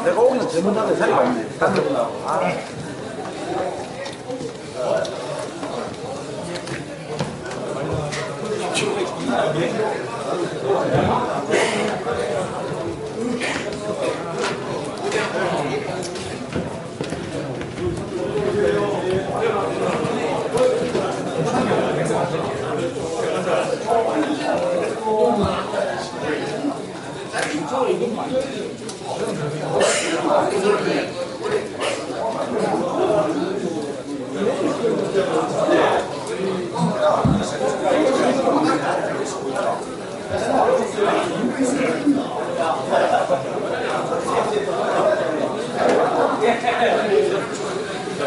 내가 오기는 전문가들 자리가 없네.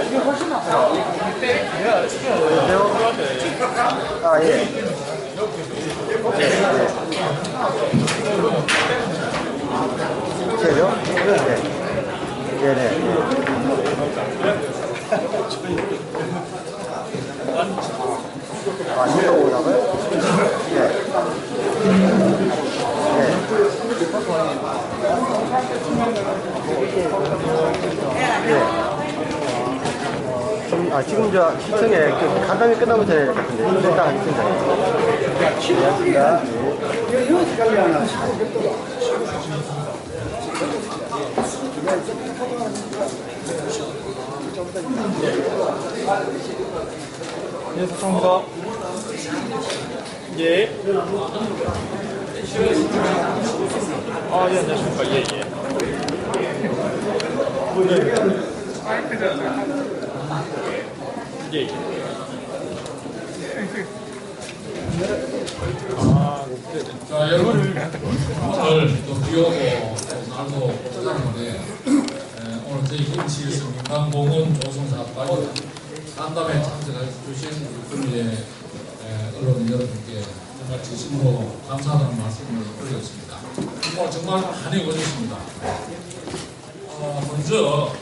이게 훨씬 낫다. 아, 예. 제요? 네. 네네. 아, 이거 오라고요? 네. 지금 저 시청에 그 간담회 끝나면 전에 같은데 일단 하겠습니다. 네, 감사합니다. 예. 아, 예, 안녕하십니까. 예, 예. 예, 예. 자, 여러분, 오늘 또 비 오고 날도 고생하는데 오늘 저희 김치에서 민간공원 조성사업까지 간담회 참석해 주신 국내 언론 여러분께 정말 진심으로 감사하다는 말씀을 드리겠습니다. 오늘 정말 많이 오셨습니다. 먼저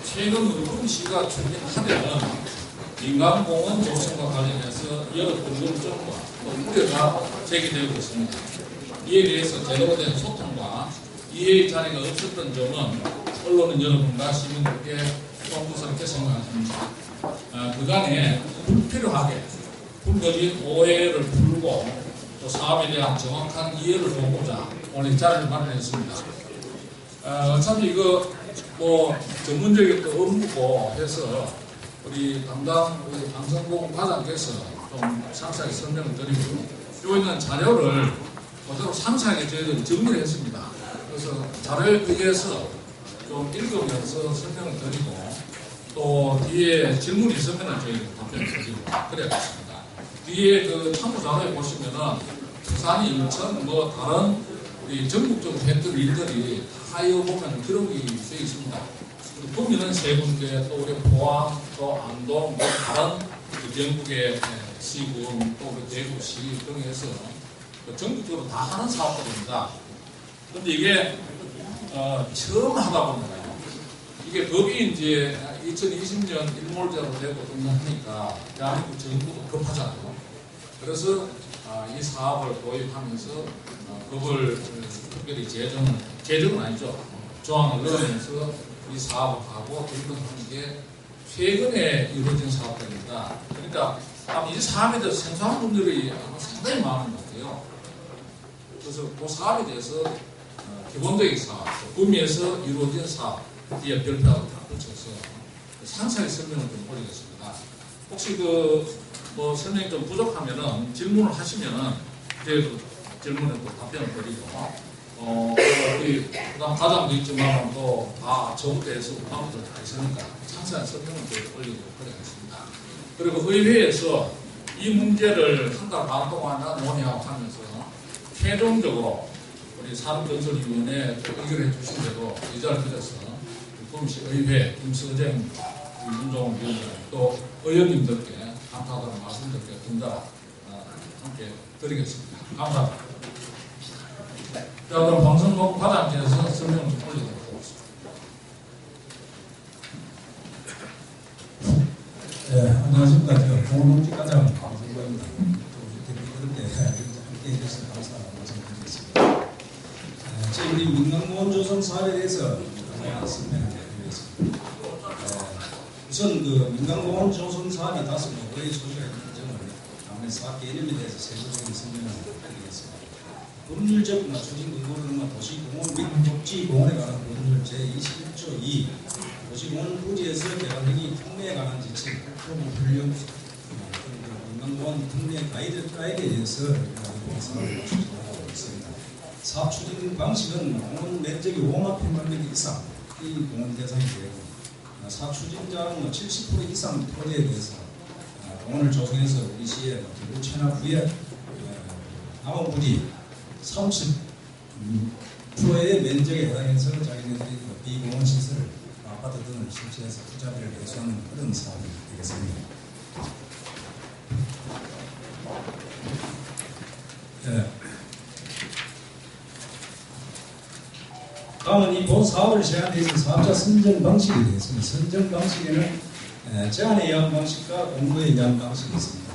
최근 의금시가 추진하려는 민간공원 조성과 관련해서 여러 궁금증과 또 우려가 제기되고 있습니다. 이에 대해서 제대로 된 소통과 이해의 자리가 없었던 점은 언론인 여러분과 시민들께 송구스럽게 생각합니다. 그간에 불필요하게 불거진 오해를 풀고 또 사업에 대한 정확한 이해를 돕고자 오늘 이 자리를 마련했습니다. 어차피 이거 뭐 전문적인 업무고 해서 우리 담당 우리 방송국 과장께서 좀 상세하게 설명을 드리고 여기 있는 자료를 그대로 상세하게 저희들이 정리를 했습니다. 그래서 자료에 의해서 좀 읽으면서 설명을 드리고 또 뒤에 질문이 있으면 저희들이 답변을 드리고 그래야겠습니다. 뒤에 그 참고 자료에 보시면은 부산이 인천 뭐 다른 우리 전국적으로 했던 일들이 다 이거 보면 기록이 되어 있습니다. 보면은 세 군데 또 우리 포항 또 안동 뭐 다른 전국의 시군 또 대구시 등에서 전국적으로 다 하는 사업들입니다. 그런데 이게 처음 하다 보면 이게 법이 이제 2020년 1월제로 되고 등록하니까 대한민국 정부도 급하잖아요. 그래서 이 사업을 도입하면서 법을 특별히 제정은 아니죠. 조항을 넣으면서 이 사업을 하고 등록하는 게 최근에 이루어진 사업들입니다. 그러니까 이 사업에 대해서 생소한 분들이 상당히 많은 것 같아요. 그래서 그 사업에 대해서 기본적인 사업, 구미에서 이루어진 사업, 뒤에 별표하고 다 붙여서 상세하게 설명을 좀 올리겠습니다. 혹시 뭐 설명이 좀 부족하면은 질문을 하시면은 그 질문에 또 답변을 드리고, 그다음 과장도 있지만 또다 저부터 해서 우방부터 다 있으니까 상세한 설명을 좀 올리도록 하겠습니다. 그리고 의회에서 이 문제를 한 달 반 동안 논의하고 하면서 최종적으로 우리 산업건설위원회 의결해 주신 대로 의자를 드려서 구미시 의회 김서정, 윤종훈 위원장 또 의원님들께 감사하다는 말씀드리게 든다 함께 드리겠습니다. 감사합니다. 자, 그럼 방송국 과장께서 설명을 좀 올리도록 하겠습니다. 네, 안녕하십니까. 제가 공동직과장 방송국입니다. 그렇게 함께 해주셔서 감사하다는 말씀 드리겠습니다. 저희 우리 민간공원 조성 사업에 대해서 간단한 설명을 드리겠습니다. 우선 민간공원 조성 사업이 다소 오래 소지가 있는 점은 아무래도 사업 개념에 대해서 세부적인 설명을 드리겠습니다. 법률적 추진 근거로는 도시공원 및 복지공원에 관한 법률 제21조 2 도시공원 부지에서 개발 행위 특례에 관한 지침, 훈련, 민간공원 특례 가이드에 의해서 사업을 추진하고 있습니다. 사업 추진 방식은 공원 면적이 5만 평방미터 이상 이 공원 대상이 되고 사업 추진자는 70% 이상 토지에 대해서 공원을 조성해서 우리 시의 기부 체납 후에 남은 부지 30%의 면적에 해당해서 자기네들이 비공원 시설을 아파트 등을 설치해서 투자비를 배수하는 그런 사업이 되겠습니다. 다음은 이 본 사업을 시행하는 데 있어서 사업자 선정 방식에 대해서는 선정 방식에는 제안에 의한 방식과 공모에 의한 방식이 있습니다.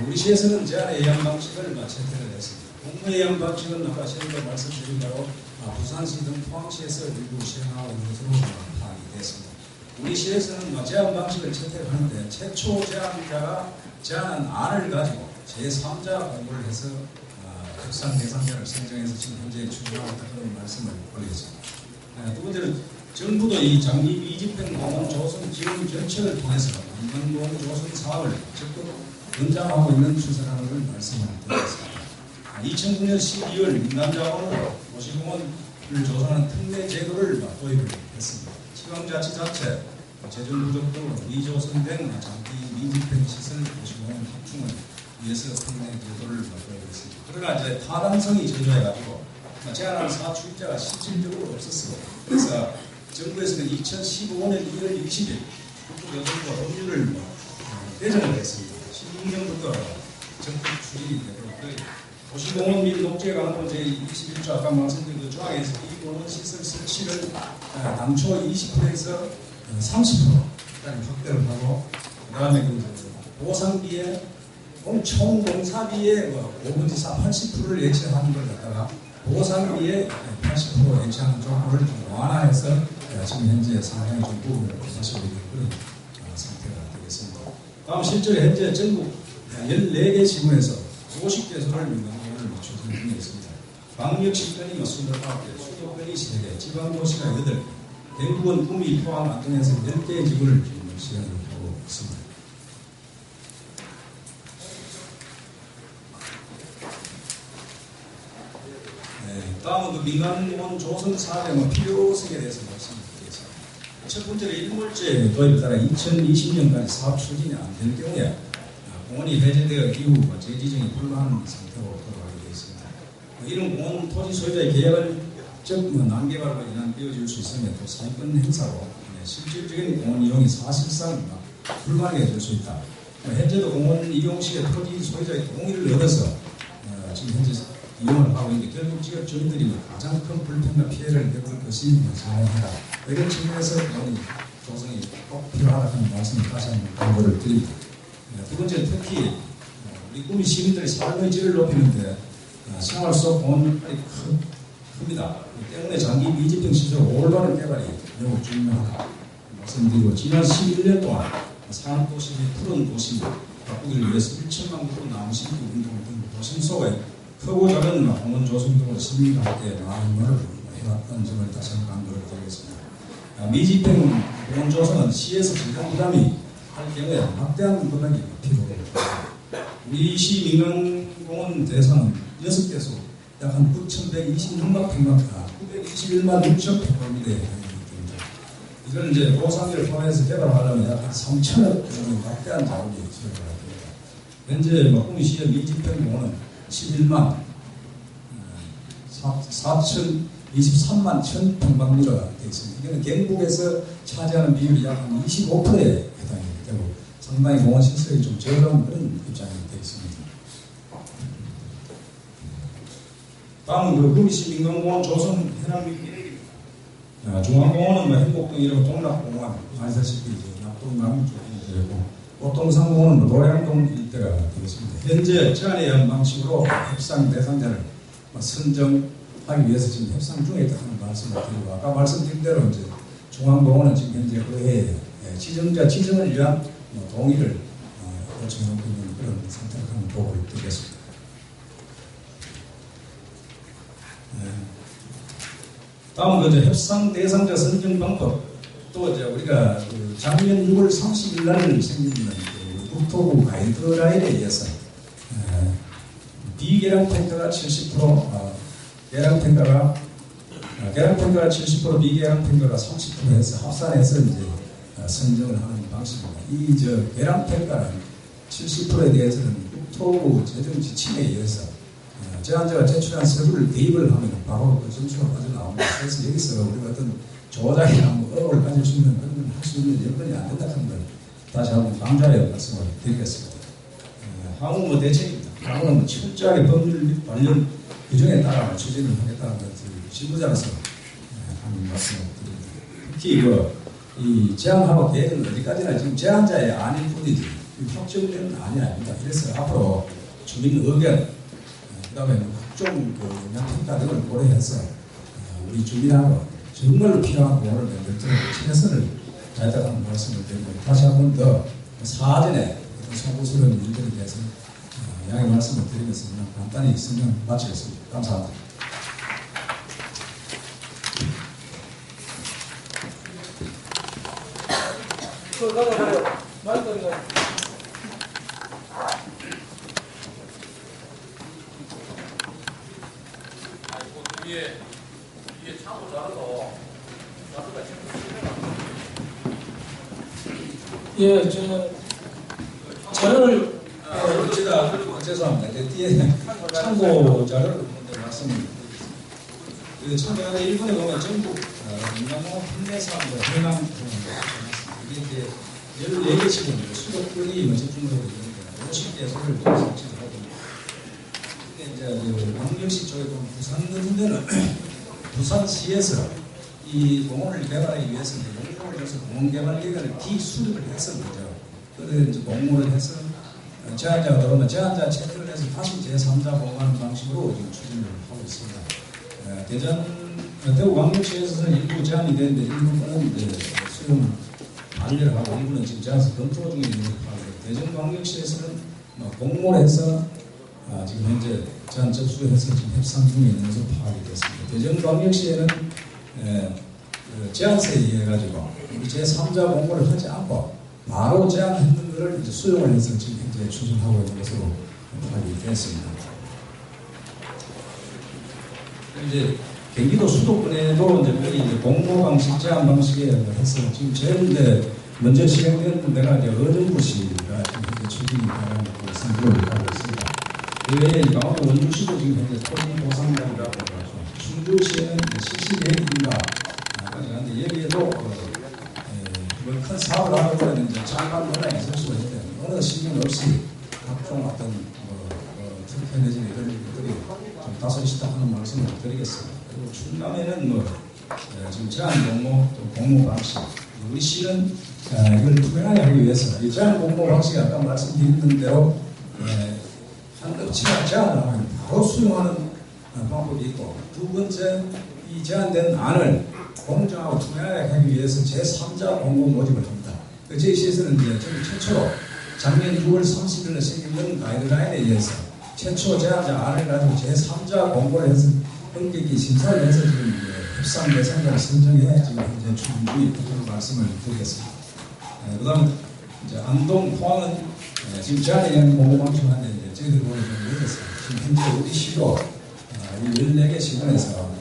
우리 시에서는 제안에 의한 방식을 채택을 했습니다. 공모에 의한 방식은 아까 제가 말씀드린 대로 부산시 등 포항시에서 일부 시행하고 있는 것으로 파악이 됐습니다. 우리 시에서는 제안 방식을 채택하는데 최초 제안자가 제안한 안을 가지고 제3자 공부를 해서 협상 대상자를 선정해서 지금 현재 추진하고 있다는 말씀을 올리겠습니다. 두 번째로 정부도 이 장기 미집행 공원 조성 지원 정책을 통해서 민간공원 조성 사업을 적극 연장하고 있는 추세라는 걸 말씀을 드리겠습니다. 2009년 12월 민간자원으로 도시공원을 조성하는 특례 제도를 도입을 했습니다. 지방자치자체, 재정 부족 등으로 미조성된 장기 미집행 시설 도시공원 확충을 위해서 특례 제도를 도입했습니다. 그러나 이제 타당성이 저조해가지고 제안하는 사업주의자가 실질적으로 없었습니다. 그래서 정부에서는 2015년 2월 20일 국토교통부가 법률을 개정을 했습니다. 16년부터 적극 추진이 되도록 도시공원 및 녹지에 관한 제21조 아까 말씀드린 그 조항에서 이 공원 시설 설치를 당초 20%에서 30%까지 확대를 하고 그다음에 그 보상비에 총 공사비의 5분의 4, 80%를 예치하는 걸 갖다가 보상비에 80% 예치하는 조건을 좀 완화해서 지금 현재 상당히 좀 부분을 하시고 있는 그런 상태가 되겠습니다. 다음 실제로 현재 전국 14개 지구에서 50개소를 민간공원을 추진 중에 있습니다. 광역시권이 29개, 수도권이 3개, 지방도시가 8개, 대구원, 구미, 포항, 안동에서 10개의 지구를 지금 시행을 하고 있습니다. 다음은 그 민간공원 조성 사업의 필요성에 대해서 말씀드리겠습니다. 첫 번째로 일몰제 도입에 따라 2020년까지 사업 추진이 안 될 경우에 공원이 해제되어 이후 재지정이 불가능한 상태로 돌아가게 되어 있습니다. 이런 공원 토지 소유자의 계획적 난개발로 인한 이어질 수 있으며 또 사유권 행사로 실질적인 공원 이용이 사실상 불가능해질 수 있다. 현재도 공원 이용 시에 토지 소유자의 동의를 얻어서 지금 현재 이용을 하고 있는데 결국 지금 저희들이 가장 큰 불편과 피해를 겪을 것이 자연이다. 이런 측면에서 공원 조성이 꼭 필요하다는 말씀을 다시 한번 강조를 드립니다. 두 번째 특히 우리 구미 시민들의 삶의 질을 높이는데 생활 속 공원이 큽니다. 때문에 장기 미집행 시설 올바른 개발이 매우 중요하다 말씀드리고 지난 11년 동안 산업도시 및 푸른 도시 바꾸기를 위해서 1천만 구 나무심기 운동 등 도심 속에 크고 작은 공원 조성 등으로 시민과 함께 많은 노력을 해왔던 점을 다시 한번 강조를 드리겠습니다. 미집행 공원 조성은 시에서 지정 부담이 할 경우에 막대한 금액이 필요합니다. 우리 시 민간공원 대상은 6개소 약 한 9,126만 평방미터, 921만 6천 평방미터에 해당됩니다. 이걸 이제 보상비를 포함해서 개발하려면 약 한 3천억 정도의 막대한 자원이 필요합니다. 현재 막구미시의 미집행공원은 11만 4,023만 1,000 평방미터가 되어 있습니다. 이거는 경북에서 차지하는 비율이 약 한 25%에 해당이 되고 상당히 공원 시설이 좀 저렴한 그런 입장이 되어 있습니다. 다음은 그 구미시 민간공원 조성 현황 계획입니다. 중앙공원은 뭐 행복동 이런 동락공원 아시다시피 낙동강 쪽이 되고 보통상공원은 노량동 일대가 되겠습니다. 현재 제안에 의한 방식으로 협상 대상자를 선정하기 위해서 지금 협상 중에 있다는 말씀을 드리고 아까 말씀드린 대로 이제 중앙공원은 지금 현재 의회에 지정자 지정을 위한 동의를 요청하고 있는 그런 상태를 한번 보고 드리겠습니다. 다음은 그 협상 대상자 선정 방법. 또 이제 우리가 그 작년 6월 30일 날 생긴 국토부 가이드라인에 의해서 비계량 평가가 70%, 계량 평가가 70%, 비계량 평가가 30% 해서 합산해서 이제 선정을 하는 방식입니다. 이 계량 평가는 70%에 대해서는 국토부 재정 지침에 의해서 제안자가 제출한 서류를 대입을 하면 바로 그 점수가 빠져나옵니다. 그래서 여기서 우리가 어떤 조작이나 의혹을 가질 수 있는 그런 걸 할 수 있는 여건이 안 된다는 걸 다시 한번 강조하여 말씀을 드리겠습니다. 향후 대책입니다. 향후는 철저하게 법률 및 관련 규정에 따라 추진을 하겠다는 것을 실무자로서 하는 말씀을 드립니다. 특히 이 제안하고 계획은 어디까지나 지금 제안자의 안일 뿐이지 확정되는 안이 아닙니다. 그래서 앞으로 주민 의견 그 다음에 각종 영향평가 등을 고려해서 우리 주민하고 정말로 필요한 공원을 만들도록 최선을 다했다는 말씀을 드리고 다시 한 번 더 사전에 소구스러운 일들에 대해서 양해 말씀을 드리면서 간단히 설명 마치겠습니다. 감사합니다. 이게 차고 자라서 자루가 예, 저 자료를 제가 죄송합니다. 뒤에 참고 자료를 먼저 말씀드리겠습니다. 그 참고자료 1번에 보면 전국 민간공원 판매사업의 현황 이게 이제 14개 시군이고 수도권이 뭐 집중적으로 있는데 50개 소를 설치를 하고 이게 이제 광명시 쪽에 보면 부산 같은 데는 부산시에서 이 공원을 개발하기 위해서 용적을 해서 공원개발기관을 기수립을 했었는데요. 그래서 이제 공모를 해서 제안자가 들어오면 제안자 체크를 해서 다시 제3자 공모하는 방식으로 지금 추진을 하고 있습니다. 대구광역시에서는 일부 제안이 되는데 일부는 이제 수용 반려를 하고 일부는 지금 제안서 검토 중에 있는 것으로 대전광역시에서는 공모를 해서 지금 현재 제안 접수해서 지금 협상 중에 있는 것으로 파악이 됐습니다. 대전광역시에는 제안서에 의해 가지고 우리 제3자 공모를 하지 않고 바로 제안했는 것을 이제 수용을 해서 지금 현재 추진하고 있는 것으로 파악이 됐습니다. 이제 경기도 수도권에도 이제 공모 방식, 제안 방식에 해서 지금 제일 이제 먼저 시행된 데가 이제 어정부시가 지금 현재 추진이 가는 선두를 하고 있습니다. 그 외에 강원도 원주시도 지금 현재 토지 보상이라고 하죠. 충주시에는 실시계획인가 하는데 여기에도 큰 사업을 하고 있는 이제 장관 논란이 있을 수가 있는데 어느 신경 없이 각종 어떤 특혜 내지는 이런 것들이 좀 다소시다 하는 말씀을 드리겠습니다. 그리고 충남에는 지금 제한 공모, 또 공모 방식, 우리 시는 이걸 투명하게 하기 위해서 이 제한 공모 방식이 아까 말씀드린 대로 한 업체가 제안을 하면 바로 수용하는 방법이 있고 두 번째 이 제안된 안을 공정하고 투명하게 하기 위해서 제3자 공모 모집을 합니다. 저희 시에서는 이제 최초로 작년 6월 30일에 생긴 가이드라인에 의해서 최초 제안자 안을 가지고 제3자 공고를 해서 엄격히 심사를 해서 지금 협상 대상자를 선정해 지금 현재 추진 중인 그런 말씀을 드리겠습니다. 그 다음에 이제 안동 포항은 지금 제안에 의한 공고 방침하는데 저희들이 보는 좀 늦었어요. 지금 현재 우리 시도 이 14개 시군에서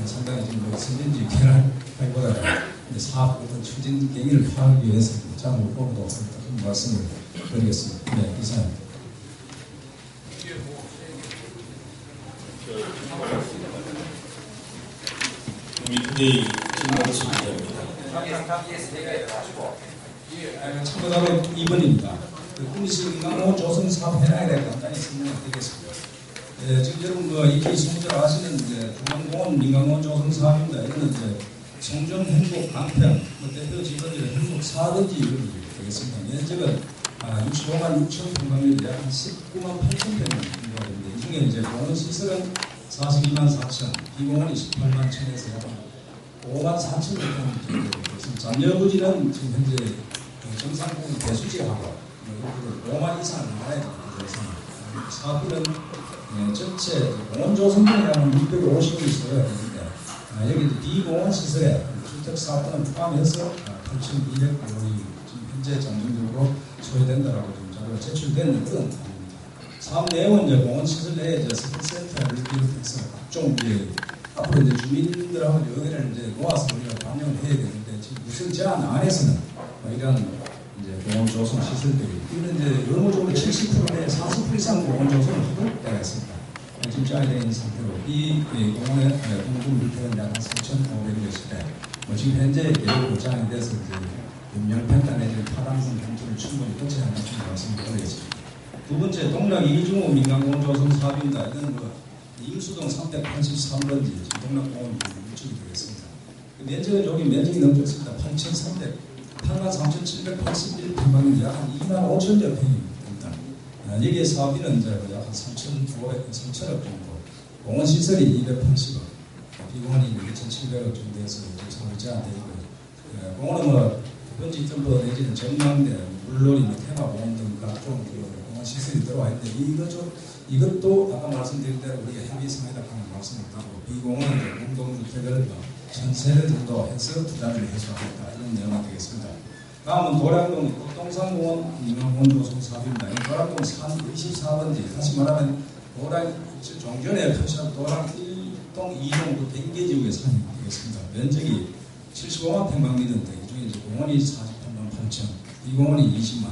상당히 지금 선진지 개발하기보다 사업 어떤 추진 계기를 파악하기 위해서 장을 뽑아도 그런 말씀을 드리겠습니다. 네, 이상. 우리 질문 진행입니다. 참고답은 2번입니다. 국민식 인강호 조성 사업 현황에 대해 간단히 설명을 드리겠습니다. 지금 여러분 익히 성적을 아시는 중앙공원 민강호 조성 사업입니다. 이거는 성전 행복 강평 대표 지번지는 행복 4번지 이름이 되겠습니다. 면적은 65만 6천 평방미터 약 19만 8천 평입니다. 이 중에 공원 시설은 42만 4천, 비공원이 18만 1천에서 약 5만 4천 평 정도 되겠습니다. 잔여부지는 지금 현재 정상공원 대수지하고 5만 이상을 나가야 됩니다. 사업비는 전체 공원 조성비는 650억 있어야 되는데 여기 비공원 시설에 주택 사업은 포함해서 8,200억이 지금 현재 잠정적으로 소요된다라고 지금 자료가 제출되는 그런 상황입니다. 사업 내용은 공원 시설 내에 스포츠센터를 비롯해서 각종 앞으로 주민들하고 의견을 모아서 우리가 반영을 해야 되는데 지금 무슨 제안 안에서는 이런 공원 조성 시설들이 이런 의무적으로 70%에 40% 이상 공원 조성을 하도록 되어 있습니다. 지금 짜여져 있는 상태로 이 공원의 공중 물태는 약 3,500여 대 지금 현재 계획 보장이 돼서 연평가 내지 파란선 경투를 충분히 거쳐야 한다는 말씀을 드리겠습니다. 두 번째 동락 이중호 민간공원 조성 사업입니다. 이건 임수동 383번지 동락공원 유축이 되겠습니다. 면적은 여기 면적이 너무 좋습니다. 83,781평방미터 약 2만 5천여 평입니다. 여기에 사업비는 약 3,500억 정도, 공원 시설이 280억, 비공원이 2,700억 정도 해서 사업이 제한되어 있고요. 공원은 번지 점퍼 내지는 전망대, 물놀이, 테마공원 등 각종 공원 시설이 들어와 있는데 이것도 아까 말씀드린 대로 우리가 협의성에다 하는 말씀을 드리고 비공원 공동주택을 1,000세대 정도 해서 부담을 해소하겠다 이런 내용이 되겠습니다. 다음은 도량동 꽃동산공원 민간공원 조성 사업입니다. 도량동 산 24번지 다시 말하면 종전에 표시한 도량 1동 2동 댕계지구의 산이 되겠습니다. 면적이 75만 평방미터인데 이 중에 공원이 48만 8천, 비공원이 20만,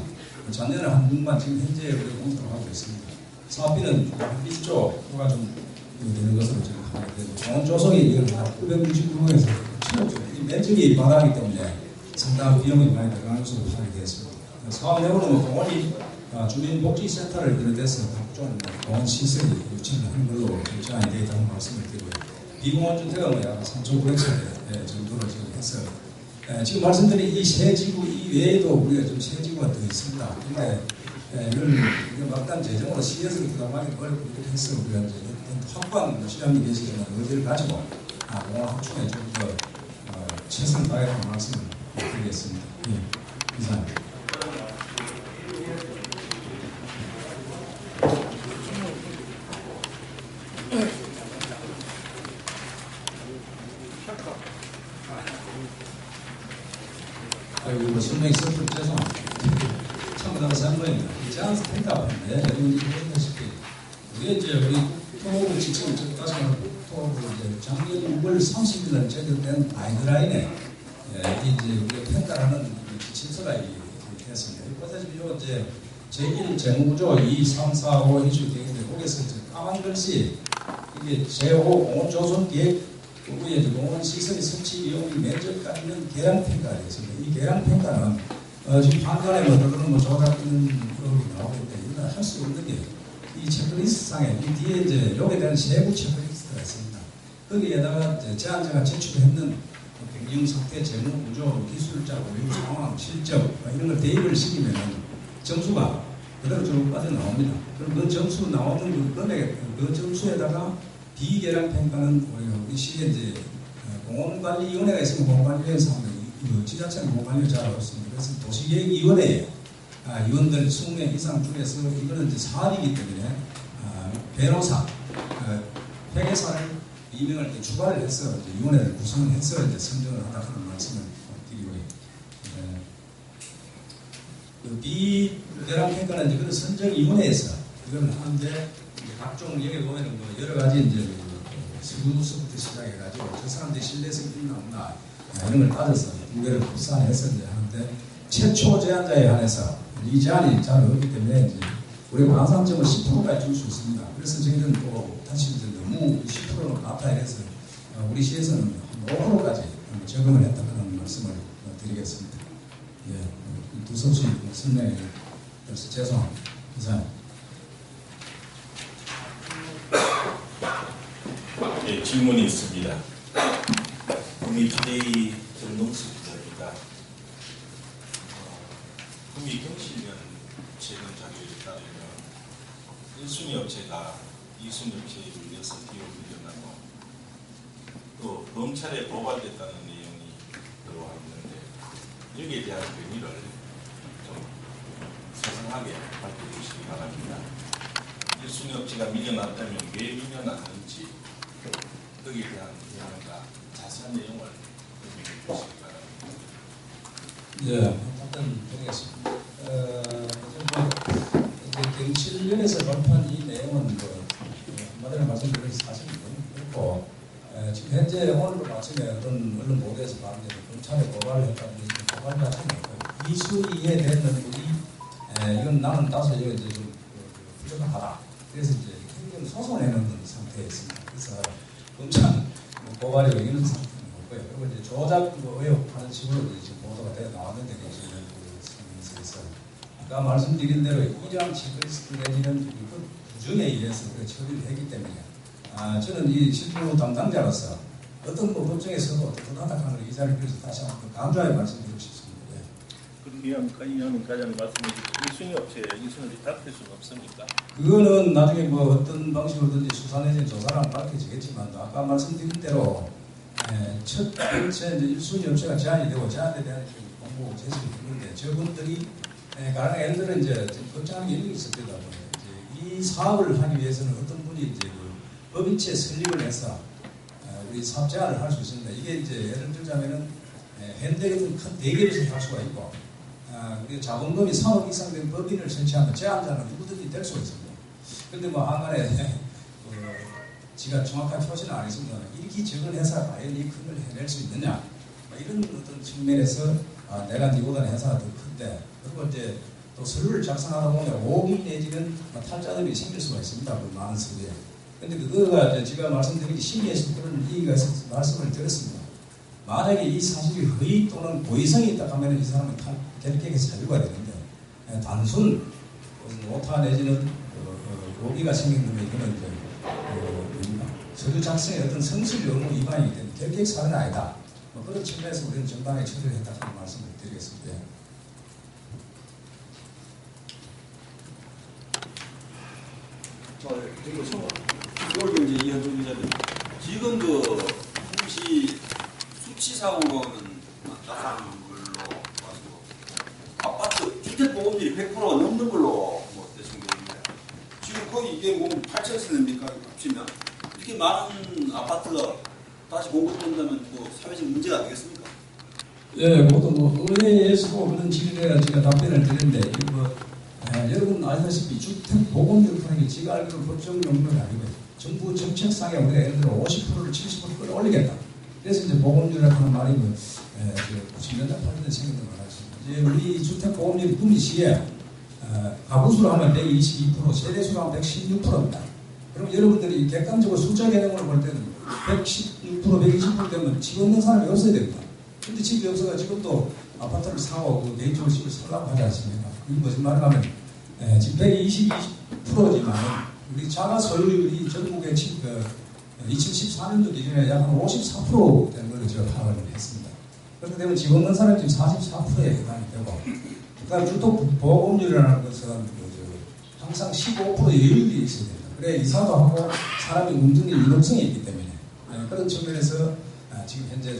작년에 한 6만 지금 현재 우리 공사를 하고 있습니다. 사업비는 1조가 좀 되는 것으로 지금 하게 되고 공원 조성이 969억에서 7억 정도 면적이 바다이기 때문에 상당한 비용이 많이 들어가는 것으로 파악이 되었습니다. 사업 내용은 공원이 주민복지센터를 비롯해서 각종 공원 시설이 유치하는 걸로 제안이 되어 있다는 말씀을 드리고요. 비공원 주택은 약 3,900세대 정도로 지금 해서 지금 말씀드린 이 세 지구 이외에도 우리가 좀 세 지구가 더 있습니다. 그런데 이걸 막단 재정으로 시에서 부담하기 어렵고 이렇게 해서 우리가 이제 확보한 시장에 계시는 의지를 가지고 공원 확충에 좀 더 최선을 다하겠다는 말씀을 드리겠습니다. 예, 이상입니다. 이거 설명이 섣불 죄송합니다. 참고나서 한 거입니다. 제안서 평가하는데 여러분이 보시다시피 우리 토목을 지금 다시 말하면 토목을 작년 6월 30일 날 제출된 가이드라인에 이제 우리가 평가하는 지침서가 있습니다. 보다시피 이제 제1 재무구조 2, 3, 4, 5 이슈 되어 있는데 거기서 까만 글씨 이게 제5 공원 조성 계획 우리의 공원 시설의 설치 비용이 면적까지 있는 계량 평가가 되겠습니다. 이 계량 평가는 지금 판단에 그런 조작 있는 그런 게 나오기 때문에 이건 할 수 없는 게 이 체크리스트상에 이 뒤에 이제 여기에 대한 세부 체크리스트가 있습니다. 거기에다가 제안자가 제출했는 경영 상태, 재무 구조, 기술자, 운영 상황, 실적 이런 걸 대입을 시키면 점수가 그대로 쭉 빠져나옵니다. 그럼 그 점수 나오는 그 금액, 그 점수에다가 비계량 평가는 우리 시에 이제 공원관리위원회가 있으면 공원관리위원회에서 하면 지자체는 공원관리를 잘 없습니다. 그래서 도시계획위원회에 위원들 20명 이상 중에서 이거는 이제 사안이기 때문에 변호사, 회계사를 2명을 이렇게 추가를 해서 이제 위원회를 구성을 해서 이제 선정을 하다 그런 말씀을 드리고요. 그 비대란 평가는 이제 그 선정위원회에서 이걸 하는데 각종 여기 보면은 뭐 여러 가지 이제 서류서부터 시작해가지고 저 사람들이 신뢰성이 있나 없나 이런 걸 따져서 무게를 구상해서 이제 하는데 최초 제한자에 한해서 이 제한이 잘 없기 때문에 이제 우리가 방산점을 10%까지 줄 수 있습니다. 그래서 저희는 또 다시 이제 너무 10%는 같아 해서 우리 시에서는 5%까지 적용을 했다는 말씀을 드리겠습니다. 예, 두서없이 설명해 주셔서 죄송합니다. 이상. 네, 질문이 있습니다. 국민투데이 전동수 기자입니다. 국민경실련 최근 자료에 따르면 1순위 업체가 2순위 업체에 밀려서 비용을 밀려나고 또 검찰에 고발됐다는 내용이 들어와 있는데 여기에 대한 변의를 좀 세상하게 밝혀주시기 바랍니다. 1순위 업체가 밀려났다면 왜 밀려났는지 거기에 대한 내용과 자세한 내용을 설명해 주시기 바랍니다. 예, 답변 드리겠습니다. 경실련에서 발표한 이 내용은 한마디로 말씀드리면 사실은 그렇고 지금 현재 오늘도 마침에 어떤 언론 보도에서 봤는데 검찰에 고발을 했다는 고발 자체는 없고요. 이수위에 대한 우리 이건 나는 따서 이제 좀 부족하다. 그래서 이제 행정 소송을 해놓는 상태에 있습니다. 그래서 검찰 고발이 이런 상태는 없고요. 그리고 이제 조작 의혹하는 식으로 지금 보도가 되어 나왔는데 경실련 상황에서 아까 말씀드린 대로 이러한 체크리스트 내지는 규정에 의해서 처리를 했기 때문에 저는 이 실무 담당자로서 어떤 법정에서도 도닥하는 이 자리를 빌어서 다시 한번 강조하여 말씀드리고 싶습니다. 그럼 이하는 가장 말씀해 주신 1순위 업체에 2순위를 닥칠 수는 없습니까? 그거는 나중에 뭐 어떤 방식으로든지 수사 내지 조사랑 밝혀지겠지만 아까 말씀드린 대로 첫 번째 1순위 업체가 제한이 되고 제한에 대한 공고 제시를 했는데 저분들이 가령 예를 들어 이제 걱정하는 게 이런 게 있었다 보니 이 사업을 하기 위해서는 어떤 분이 이제 그 법인체 설립을 해서 우리 사업 제한을 할 수 있습니다. 이게 이제 예를 들자면은 현대 같은 큰 대기업에서 할 수가 있고 우리 자본금이 3억 이상 된 법인을 설치하면 제한자는 누구든지 될 수가 있습니다. 그런데 뭐 한간에 지가 정확한 표시는 안 했습니다. 이렇게 적은 회사가 과연 이 큰 걸 해낼 수 있느냐 이런 어떤 측면에서 내가 니보다는 회사가 더 큰데 그리고 이제 또 서류를 작성하다 보면 오기 내지는 탈자들이 생길 수가 있습니다. 그 많은 서류에. 근데 그거가 이제 제가 말씀드린 심의에서 그런 얘기가 있어서 말씀을 드렸습니다. 만약에 이 사실이 허위 또는 고의성이 있다 하면 이 사람은 결격해서 자유가 되는데 단순 오타 내지는 오기가 생긴다면 이거는 이제 서류 작성의 어떤 성실 의무 위반이기 때문에 결격 사유는 아니다. 뭐 그런 측면에서 우리는 정당하게 처리를 했다는 말씀을 드리겠습니다. 서울경제 이현종 기자님, 지금 그 혹시 수치상으로는 나타나는 걸로 가지고 아파트 주택보험률이 100%가 넘는 걸로 뭐 대충되는데 지금 거기 이게 뭐 8천에서 냅니까 합치면 이렇게 많은 아파트가 다시 공급된다면 또 사회적 문제가 되겠습니까? 예, 그것도 뭐 의회에서도 그런 질의가 제가 답변을 드렸는데 여러분 아시다시피 주택보험료 푸는 게 제가 알기로는 법정 용도가 아니고요. 정부 정책상에 우리가 예를 들어 50%를 70% 끌어올리겠다. 그래서 이제 보험료라고 하는 말이 90년대, 80년대 생겼던 것 같습니다. 이제 우리 주택보험료를 구매 시에 가구수로 하면 122%, 세대수로 하면 116%입니다. 그럼 여러분들이 객관적으로 숫자 개념으로 볼 때는 116%, 120% 되면 집 없는 사람이 없어야 됩니다. 근데 집이 없어가 지금도 아파트를 사고 그 개인적으로 집을 살라고 하지 않습니까? 이거 무슨 말을 하면 지금 122%지만 우리 자가 소유율이 전국의 2014년도 기준에 약 한 54% 되는 걸로 제가 파악을 했습니다. 그렇게 되면 집 없는 사람이 지금 44%에 해당이 되고 그다음 주택보험료라는 것은 항상 15% 여율이 있어야 됩니다. 그래 이사도 하고 사람이 운전의 유동성이 있기 때문에 그런 측면에서 지금 현재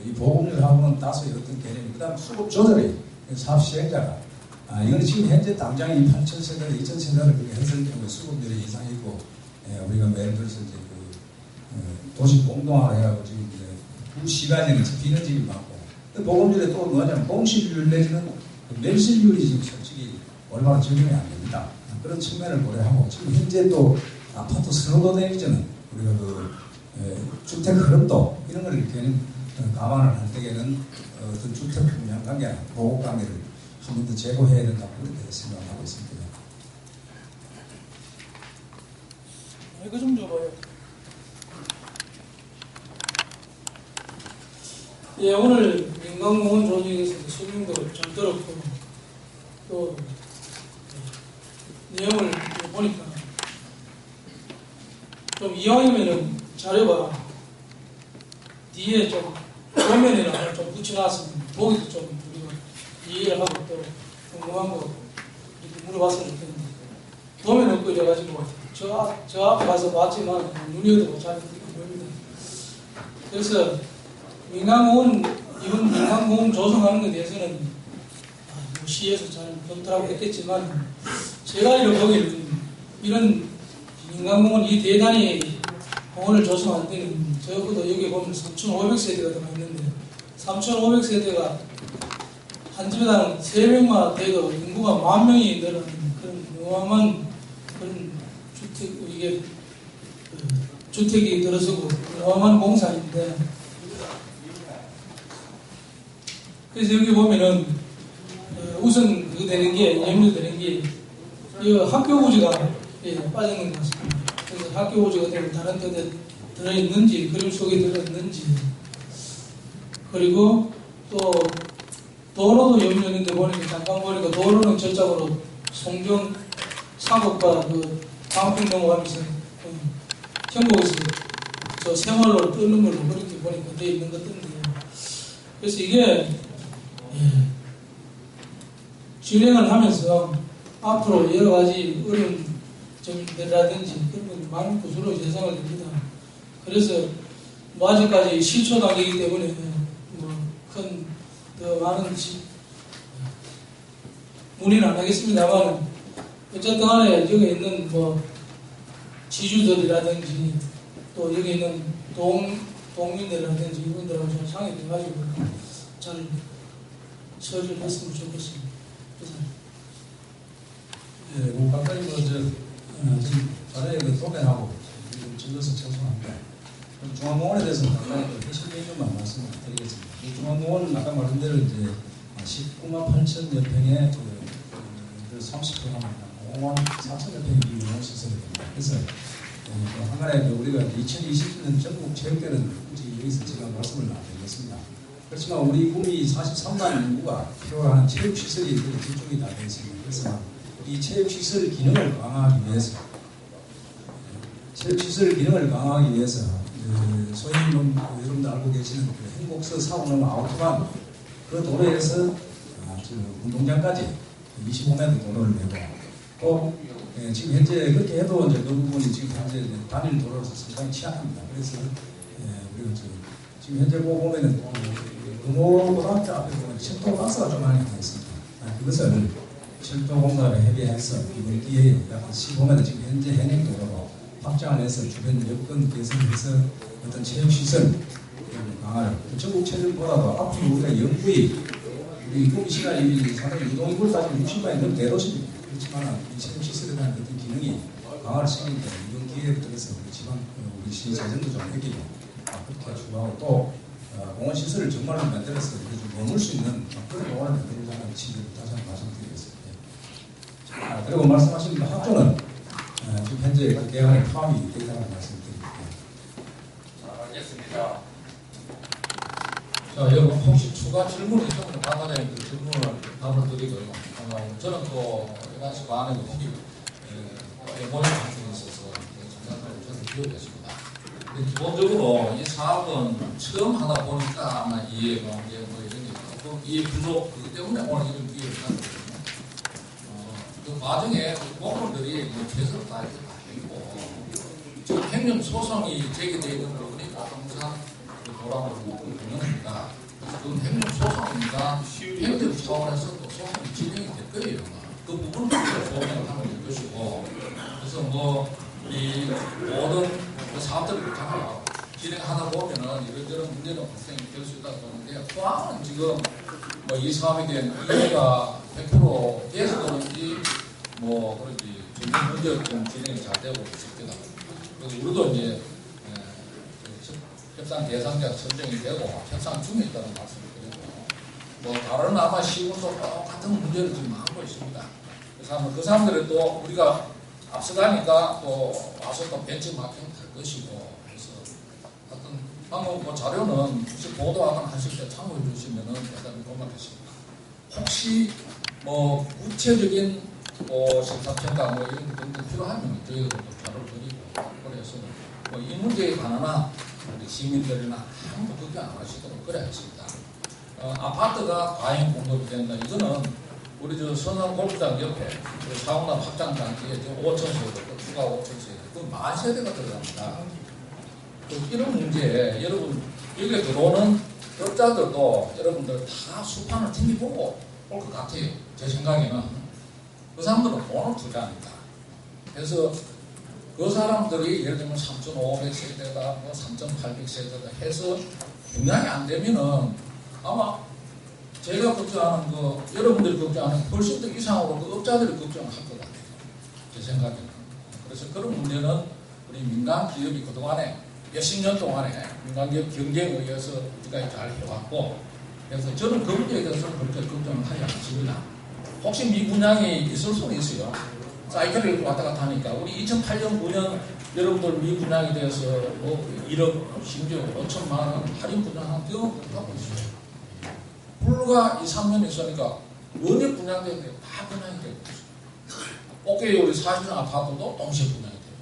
이 보험료하고는 다소의 어떤 개념이 그다음 수급 조절이 사업 시행자가 이거는 지금 현재 당장이 8,000세대, 2,000세대를 그렇게 했을 경우에 수급률이 이상이고, 우리가 예를 들어서 이제 도시 공동화를 해가지고 지금 이제 2시간에는 비너지기 많고, 보건률에 또 뭐냐면 공실률 내지는 멸실률이 지금 솔직히 얼마나 적용이 안 됩니다. 그런 측면을 고려하고, 지금 현재 또 아파트 선호도 데미지는 우리가 주택 흐름도 이런 걸 이렇게 감안을 할 때에는 어떤 주택 분양 관계, 보호 관계를 한 번 더 제고해야 된다고 그렇게 생각하고 있습니다. 이거 좀 줘봐요. 예, 오늘 민간공원 조직에서 설명도 잘 들었고, 또 내용을 보니까 좀 이왕이면은 잘해봐. 뒤에 좀 도면이나 좀 붙여놨으면 보기도 좀 우리가 이해를 하고 또 궁금한 거 이렇게 물어봤으면 좋겠는데, 도면 없고 이래가지고 저 앞에 가서 봤지만 눈이 어두워 잘 보입니다. 그래서 민간공원, 이번 민간공원 조성하는 것에 대해서는 시에서 잘 검토하고 했겠지만, 제가 이렇게 보기에는 이런 민간공원 이 대단히 공원을 조성할 때는 적어도 여기 보면 3,500세대가 들어가 있는데 3,500세대가 한 집에당 3명만 돼도 인구가 10,000명이 늘어나는 그런 어마어마한 그런 주택이 들어서고 어마어마한 공사인데, 그래서 여기 보면은 우선 되는 게 염려되는 게 이 학교 부지가 빠져있는 것 같습니다. 그래서 학교 부지가 되면 다른 데에 들어있는지, 그림 속에 들어있는지, 그리고 또 도로도 염려있는데 보니까 잠깐 보니까 도로는 저쪽으로 송정 사곡과 방평 넘어가면서 경북에서 저 생활로 뜨는 걸로 그렇게 보니까 돼 있는 것 같던데요. 그래서 이게 진행을 하면서 앞으로 여러 가지 어려운 점들이라든지 그런 건 많은 것으로 예상을 됩니다. 그래서 아직까지 실초 단계이기 때문에 더 많은 문의는 안 하겠습니다만, 어쨌든 간에 여기 있는 지주들이라든지 또 여기 있는 동민들이라든지 이분들하고 좀 상의해가지고 잘 처리를 했으면 좋겠습니다. 예, 가까이 지금 자료에 도면하고 질러서 청소합니다. 중앙공원에 대해서는 간단히 핵심 개념만 말씀드리겠습니다. 중앙공원은 아까 말한 대로 이제 19만 8천여 평의 30%가 공원 4천여 평의 유용 시설이 됩니다. 그래서 한간에 우리가 2020년 전국 체육대회는 굳이 여기서 제가 말씀을 안 드리겠습니다. 그렇지만 우리 국민 43만 인구가 필요한 체육시설이 집중이 다 되어 있습니다. 그래서 이 체육시설 기능을 강화하기 위해서 소위 여러분들 알고 계시는 행복서 사고는 아우토반 그 도로에서 운동장까지 25m 도로를 내고, 또 지금 현재 그렇게 해도 이제 그 부분이 지금 현재 단일 도로로서 상당히 취약합니다. 그래서 우리가 지금 현재 보면은 금호고등학교 앞에 보면 철도 가스가 좀 많이 나 있습니다. 그것을 철도 공사를 협의해서 이번 기회에 약 15m 지금 현재 현행 도로로 확장을 해서 주변 여건 개선해서 어떤 체육시설 강화를, 전국 체육보다도 앞으로 우리가 영구히 우리 국민 시간이 상당히 유동인구를 따지면 60만이 넘는 대도시입니다. 그렇지만 이 체육시설에 대한 어떤 기능이 강화를 시키니까 이번 기회를 통해서 우리 시 재정도 좀 아끼고 그렇게 주고하고, 또 공원시설을 정말로 만들어서 머물 수 있는 그런 공원을 만들자는 취지를 다시 한번 말씀드리겠습니다. 그리고 말씀하신 학교는 지금 현재 그 계획안에 포함이 되어 있다는 말씀드립니다. 알겠습니다. 자, 여러분 혹시 추가 질문 있으면 간단히 그 질문을 답을 드리고요. 저는 또 11시 반에 모임 방송이 있어서 잠깐 저는 기억했습니다. 기본적으로 이 사업은 처음 하다 보니까 아마 이해가 이런 게 조금 이해 부족 그것 때문에 오늘 이런 기회를 갖거든요. 그 과정에 공무원들이 최선을 다해서 다 했고, 지금 행정 소송이 제기되어 있는 거 보니까 항상 돌아오고 있는 겁니다. 그건 행정소송이니까 행정 차원에서도 소송이 진행이 될 거예요. 그 부분은 소명을 하면 될 것이고, 그래서 뭐 이 모든 그 사업들을 그렇잖아요. 진행하다 보면은 이런저런 문제는 발생이 될 수 있다고 보는데, 포항은 지금 뭐 이 사업에 대한 이해가 100% 돼서 그런지 뭐 그런지 전혀 문제 없는 진행이 잘 되고 있습니다. 그래서 우리도 이제 협상 대상자가 선정이 되고 협상 중에 있다는 말씀을 드리고, 뭐 다른 아마 시군도 똑같은 문제를 지금 하고 있습니다. 그래서 그 사람들은 또 우리가 앞서가니까 또 와서 또 벤치마킹 할 것이고, 그래서 하여튼 방금 그 자료는 혹시 보도하거나 하실 때 참고해 주시면은 대단히 고맙겠습니다. 혹시 뭐 구체적인 뭐 심사평가 뭐 이런 게 등등 필요하면 저희들도 자료를 드리고, 그래서 뭐 이 문제에 관한 우리 시민들이나 아무도 걱정 안 하시도록 그래야 했습니다. 아파트가 과잉 공급이 된다. 이거는 우리 저 선원 골프장 옆에 사원남 확장 단지에 5,000세대, 추가 5,000세대, 그 만 세대가 들어갑니다. 이런 문제에 여러분 여기에 들어오는 업자들도 여러분들 다 수판을 챙겨보고 올 것 같아요. 제 생각에는 그 사람들은 돈을 투자합니다. 그래서 그 사람들이 예를 들면 3,500세대다, 뭐 3,800세대다 해서 분양이 안 되면은 아마 제가 걱정하는 거, 여러분들이 걱정하는 훨씬 더 이상으로 그 업자들이 걱정을 할 것 같아요. 제 생각에는. 그래서 그런 문제는 우리 민간 기업이 그동안에 몇십 년 동안에 민간 기업 경쟁에 의해서 우리가 잘 해왔고, 그래서 저는 그 문제에 대해서는 그렇게 걱정을 하지 않습니다. 혹시 미분양이 있을 수는 있어요. 사이클이 왔다 갔다 하니까 우리 2008년 9년 여러분들 미분양에 대해서 뭐 1억 심지어 5천만 원 할인 분양한 경험을 하고 있어요. 불과 2, 3년 있으니까 원예 분양된 게 다 분양이 되고 있어요. 어깨에 우리 40년 아파트도 동시에 분양이 돼요.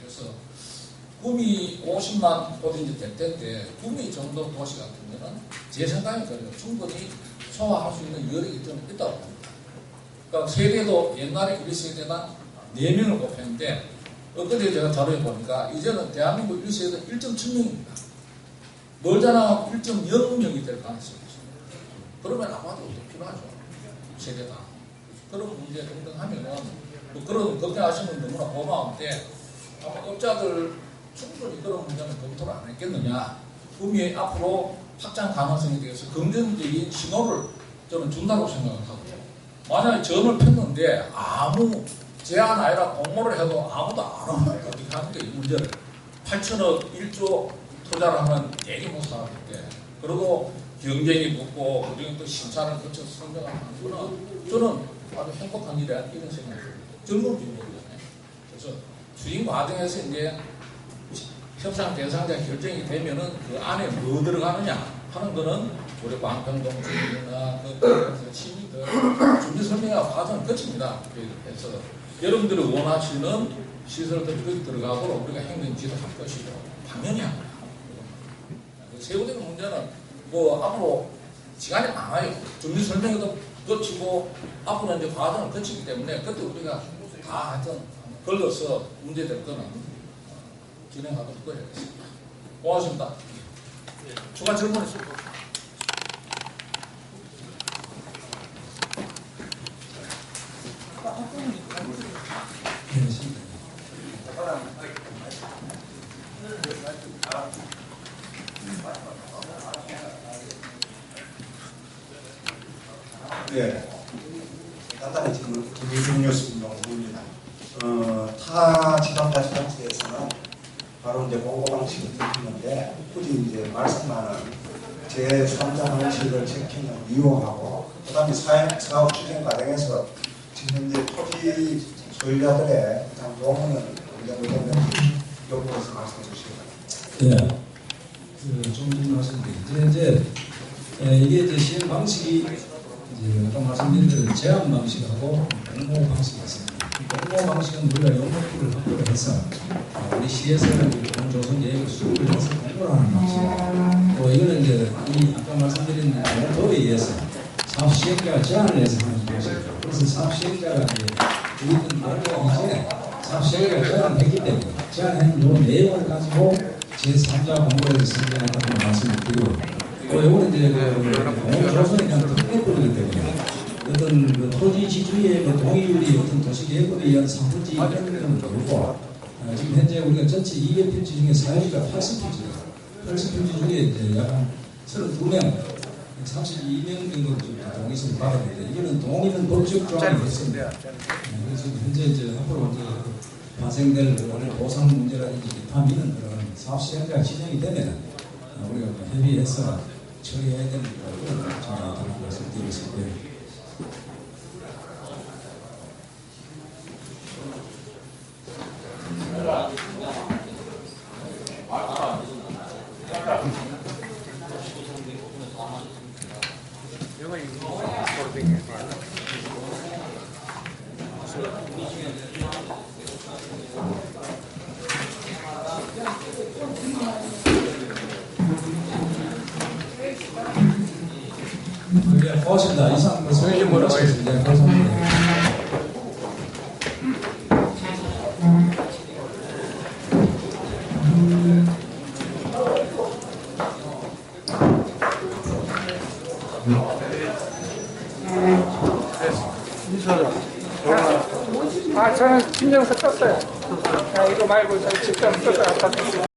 그래서 구미 50만 호든지 될 텐데 구미 정도 도시 같으면은 제 생각에 그래요. 충분히 소화할 수 있는 여력이 좀 있다고 봅니다. 그러니까 세대도 옛날에 우리 세대당 4명을 뽑혔는데 엊그제 제가 자료에 보니까 이제는 대한민국 1세대 1.7명입니다. 멀잖아 1.0명이 될 가능성이 있습니다. 그러면 아마도 필요하죠. 세대당. 그런 문제 등등 하면은 뭐 그런 걱정하시는 너무나 고마운데 아마 업자들 충분히 그런 문제는 검토를 안 했겠느냐. 구미의 앞으로 확장 가능성에 대해서 긍정적인 신호를 저는 준다고 생각을 하고요. 만약에 점을 폈는데 아무 제한 아니라 공모를 해도 아무도 안 하면 어떻게 하는 게 이 문제를 8천억 1조 투자를 하면 되게 못 살아는데, 그리고 경쟁이 붙고 그중에 또 심사를 거쳐서 선정하는 거는 저는 아주 행복한 일이야 이런 생각이 듭니다. 즐거운 일이거든요. 그래서 추진 과정에서 이제 협상 대상자 결정이 되면은 그 안에 뭐 들어가느냐 하는 거는 우리 광평동 주민이나 그 시민들 준비 설명과 과정을 거칩니다. 그래서 여러분들이 원하시는 시설들이 거기 들어가도록 우리가 행정 지도할 것이고 당연히 합니다. 세부적인 문제는 뭐 앞으로 시간이 많아요. 준비 설명도 거치고 앞으로 이제 과정을 거치기 때문에 그때 우리가 다 하여튼 걸러서 문제될 거는 진행하도록 해야겠습니다. 고맙습니다. 추가 질문 있습니까? 네, 간단히 지금 김희중 뉴스 농구입니다. 타 지방자치단체에서는 바로 이제 공고 방식을 택했는데 굳이 이제 말씀만은 제3자 방식을 택하는 이유하고 그다음에 사업 추진 과정에서 지금 현재 토지 소유자들의 용어는 어느 정도 되는지 여부에서 말씀해 주시기 바랍니다. 네, 좀 전에 말씀드린 이게 이제 시행 방식이 이제 아까 말씀드린 대로 제한 방식하고 공모 방식이 있습니다. 공모 방식은 우리가 용역비를 확보를 해서 우리 시에서는 공조선 계획을 수립을 해서 공모를 하는 방식이에요. 또 이거는 이제 이 아까 말씀드린 공모에 의해서 사업 시행자가 제안을 해서 하는 방식이죠. 그래서 사업 시행자가 이제 우리는 공모 이전에 사업 시행자가 제안을 했기 때문에 제안한 요 내용을 가지고 제3자 공모에서 선정한다는 말씀을 드리고 이거는 이제 공공조선에 대한 특례법이기 때문에 어떤 그 토지 지주의 그 동의율이 어떤 도시계획법에 의한 3분지 1은 되고 지금 현재 우리가 전체 200필지 중에 사유지가 80필지입니다. 80필지 중에 이제 약 32명, 32명 정도 동의서를 받아야 되는데 이거는 동의는 법적 조항이 됐습니다. 그래서 현재 이제 앞으로 이제 발생될 보상 문제라든지 기타 미는 그런 사업 시행자가 진행이 되면 우리가 협의해서 처리해야 되는 거라고 제가 말씀드리고 있습니다. 고맙습니다. 이상 말씀 물어보겠습니다. 감사합니다. 저는 신경서 썼어요. 이거 말고 저는 직접 썼어요.